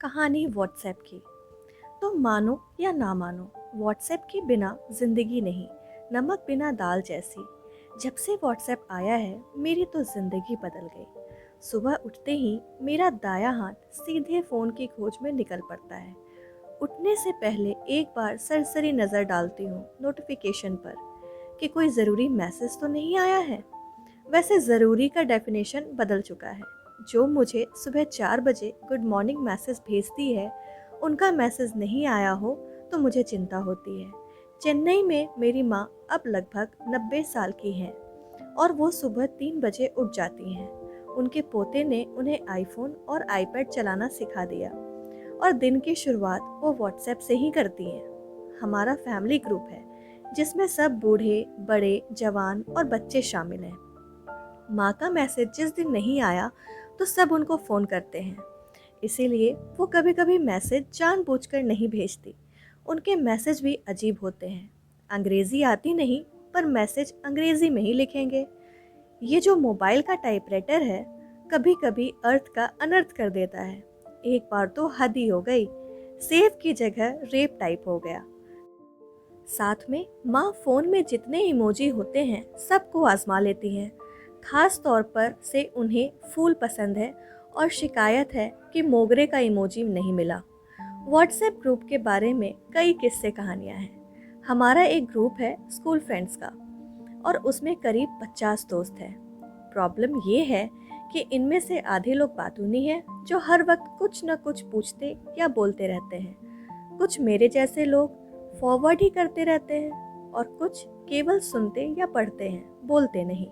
कहानी व्हाट्सएप की। तो मानो या ना मानो, व्हाट्सएप के बिना ज़िंदगी नहीं, नमक बिना दाल जैसी। जब से व्हाट्सएप आया है मेरी तो ज़िंदगी बदल गई। सुबह उठते ही मेरा दायां हाथ सीधे फ़ोन की खोज में निकल पड़ता है। उठने से पहले एक बार सरसरी नज़र डालती हूँ नोटिफिकेशन पर कि कोई ज़रूरी मैसेज तो नहीं आया है। वैसे ज़रूरी का डेफिनेशन बदल चुका है। जो मुझे सुबह 4 बजे गुड मॉर्निंग मैसेज भेजती है, उनका मैसेज नहीं आया हो तो मुझे चिंता होती है। चेन्नई में मेरी माँ अब लगभग 90 साल की हैं और वो सुबह 3 बजे उठ जाती हैं। उनके पोते ने उन्हें आईफोन और आईपैड चलाना सिखा दिया और दिन की शुरुआत वो व्हाट्सएप से ही करती हैं। हमारा फैमिली ग्रुप है जिसमें सब बूढ़े, बड़े, जवान और बच्चे शामिल हैं। माँ का मैसेज जिस दिन नहीं आया तो सब उनको फ़ोन करते हैं, इसीलिए वो कभी कभी मैसेज जानबूझकर नहीं भेजती। उनके मैसेज भी अजीब होते हैं। अंग्रेज़ी आती नहीं पर मैसेज अंग्रेज़ी में ही लिखेंगे। ये जो मोबाइल का टाइपराइटर है कभी कभी अर्थ का अनर्थ कर देता है। एक बार तो हद ही हो गई, सेव की जगह रेप टाइप हो गया। साथ में माँ फ़ोन में जितने इमोजी होते हैं सबको आजमा लेती हैं। खास तौर पर से उन्हें फूल पसंद है और शिकायत है कि मोगरे का इमोजी नहीं मिला। व्हाट्सएप ग्रुप के बारे में कई किस्से कहानियाँ हैं। हमारा एक ग्रुप है स्कूल फ्रेंड्स का और उसमें करीब 50 दोस्त हैं। प्रॉब्लम ये है कि इनमें से आधे लोग बातूनी हैं जो हर वक्त कुछ न कुछ पूछते या बोलते रहते हैं। कुछ मेरे जैसे लोग फॉरवर्ड ही करते रहते हैं और कुछ केवल सुनते या पढ़ते हैं, बोलते नहीं।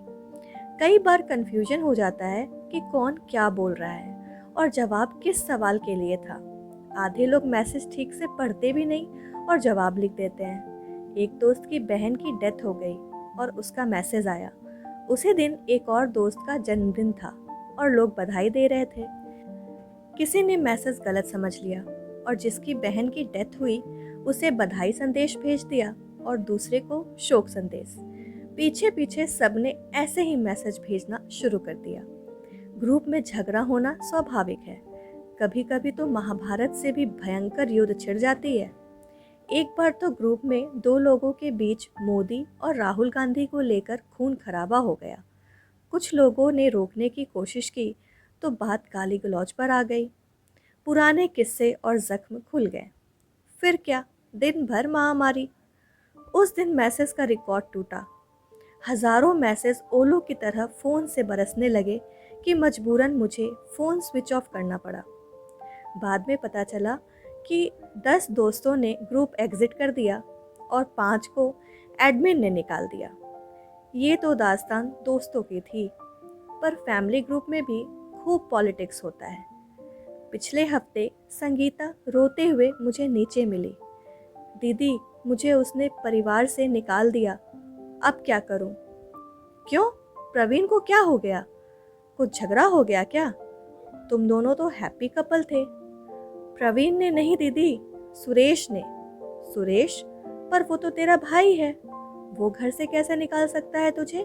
कई बार कंफ्यूजन हो जाता है कि कौन क्या बोल रहा है और जवाब किस सवाल के लिए था। आधे लोग मैसेज ठीक से पढ़ते भी नहीं और जवाब लिख देते हैं। एक दोस्त की बहन की डेथ हो गई और उसका मैसेज आया। उसी दिन एक और दोस्त का जन्मदिन था और लोग बधाई दे रहे थे। किसी ने मैसेज गलत समझ लिया और जिसकी बहन की डेथ हुई उसे बधाई संदेश भेज दिया और दूसरे को शोक संदेश। पीछे पीछे सबने ऐसे ही मैसेज भेजना शुरू कर दिया। ग्रुप में झगड़ा होना स्वाभाविक है। कभी कभी तो महाभारत से भी भयंकर युद्ध छिड़ जाती है। एक बार तो ग्रुप में दो लोगों के बीच मोदी और राहुल गांधी को लेकर खून खराबा हो गया। कुछ लोगों ने रोकने की कोशिश की तो बात गाली गलौज पर आ गई। पुराने किस्से और जख्म खुल गए। फिर क्या, दिन भर महामारी। उस दिन मैसेज का रिकॉर्ड टूटा। हजारों मैसेज ओलों की तरह फ़ोन से बरसने लगे कि मजबूरन मुझे फ़ोन स्विच ऑफ करना पड़ा। बाद में पता चला कि 10 दोस्तों ने ग्रुप एग्जिट कर दिया और 5 को एडमिन ने निकाल दिया। ये तो दास्तान दोस्तों की थी, पर फैमिली ग्रुप में भी खूब पॉलिटिक्स होता है। पिछले हफ्ते संगीता रोते हुए मुझे नीचे मिली। दीदी, मुझे उसने परिवार से निकाल दिया, अब क्या करूं? क्यों? प्रवीण को क्या हो गया? कुछ झगड़ा हो गया क्या? तुम दोनों तो हैप्पी कपल थे। प्रवीण ने नहीं दीदी, सुरेश ने। सुरेश? पर वो तो तेरा भाई है, वो घर से कैसे निकाल सकता है तुझे?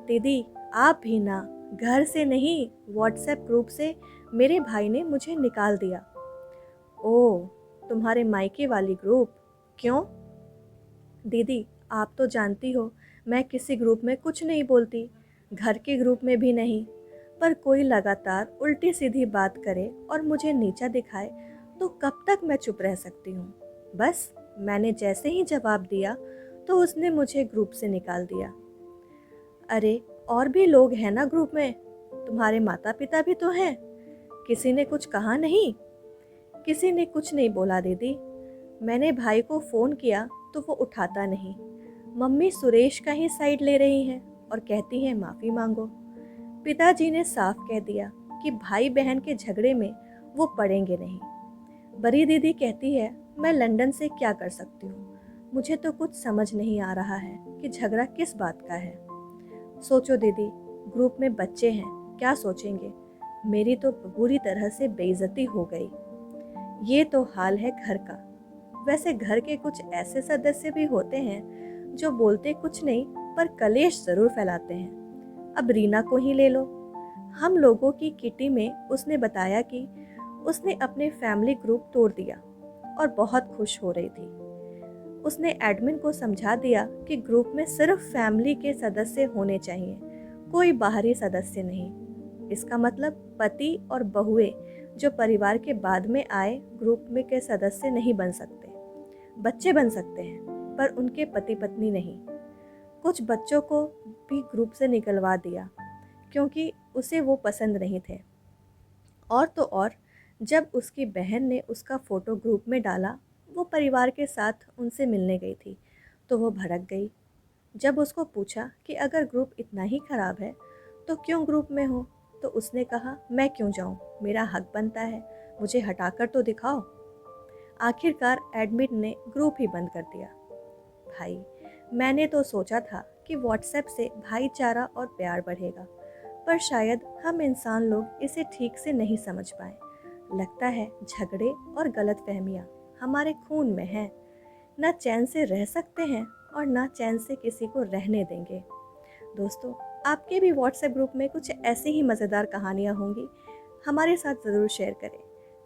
दीदी, आप भी ना, घर से नहीं, व्हाट्सएप ग्रुप से मेरे भाई ने मुझे निकाल दिया। ओह, तुम्हारे मायके वाली ग्रुप? क्यों? दीदी, आप तो जानती हो मैं किसी ग्रुप में कुछ नहीं बोलती, घर के ग्रुप में भी नहीं। पर कोई लगातार उल्टी सीधी बात करे और मुझे नीचा दिखाए तो कब तक मैं चुप रह सकती हूँ? बस मैंने जैसे ही जवाब दिया तो उसने मुझे ग्रुप से निकाल दिया। अरे, और भी लोग हैं ना ग्रुप में, तुम्हारे माता पिता भी तो हैं। किसी ने कुछ कहा नहीं? किसी ने कुछ नहीं बोला दीदी। मैंने भाई को फ़ोन किया तो वो उठाता नहीं। मम्मी सुरेश का ही साइड ले रही हैं और कहती हैं माफ़ी मांगो। पिताजी ने साफ कह दिया कि भाई बहन के झगड़े में वो पड़ेंगे नहीं। बड़ी दीदी कहती है मैं लंदन से क्या कर सकती हूँ, मुझे तो कुछ समझ नहीं आ रहा है कि झगड़ा किस बात का है। सोचो दीदी, ग्रुप में बच्चे हैं, क्या सोचेंगे? मेरी तो बुरी तरह से बेइज्जती हो गई। ये तो हाल है घर का। वैसे घर के कुछ ऐसे सदस्य भी होते हैं जो बोलते कुछ नहीं पर कलेश ज़रूर फैलाते हैं। अब रीना को ही ले लो। हम लोगों की किटी में उसने बताया कि उसने अपने फैमिली ग्रुप तोड़ दिया और बहुत खुश हो रही थी। उसने एडमिन को समझा दिया कि ग्रुप में सिर्फ फैमिली के सदस्य होने चाहिए, कोई बाहरी सदस्य नहीं। इसका मतलब पति और बहुएं जो परिवार के बाद में आए ग्रुप में के सदस्य नहीं बन सकते। बच्चे बन सकते हैं पर उनके पति पत्नी नहीं। कुछ बच्चों को भी ग्रुप से निकलवा दिया क्योंकि उसे वो पसंद नहीं थे। और तो और जब उसकी बहन ने उसका फ़ोटो ग्रुप में डाला, वो परिवार के साथ उनसे मिलने गई थी, तो वो भड़क गई। जब उसको पूछा कि अगर ग्रुप इतना ही ख़राब है तो क्यों ग्रुप में हो, तो उसने कहा मैं क्यों जाऊँ, मेरा हक बनता है, मुझे हटाकर तो दिखाओ। आखिरकार एडमिन ने ग्रुप ही बंद कर दिया। भाई, मैंने तो सोचा था कि व्हाट्सएप से भाईचारा और प्यार बढ़ेगा, पर शायद हम इंसान लोग इसे ठीक से नहीं समझ पाए। लगता है झगड़े और गलतफहमियां हमारे खून में हैं। ना चैन से रह सकते हैं और ना चैन से किसी को रहने देंगे। दोस्तों, आपके भी व्हाट्सएप ग्रुप में कुछ ऐसी ही मज़ेदार कहानियाँ होंगी, हमारे साथ ज़रूर शेयर करें।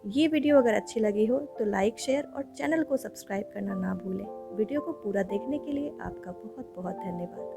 ये वीडियो अगर अच्छी लगी हो तो लाइक, शेयर और चैनल को सब्सक्राइब करना ना भूलें। वीडियो को पूरा देखने के लिए आपका बहुत बहुत धन्यवाद।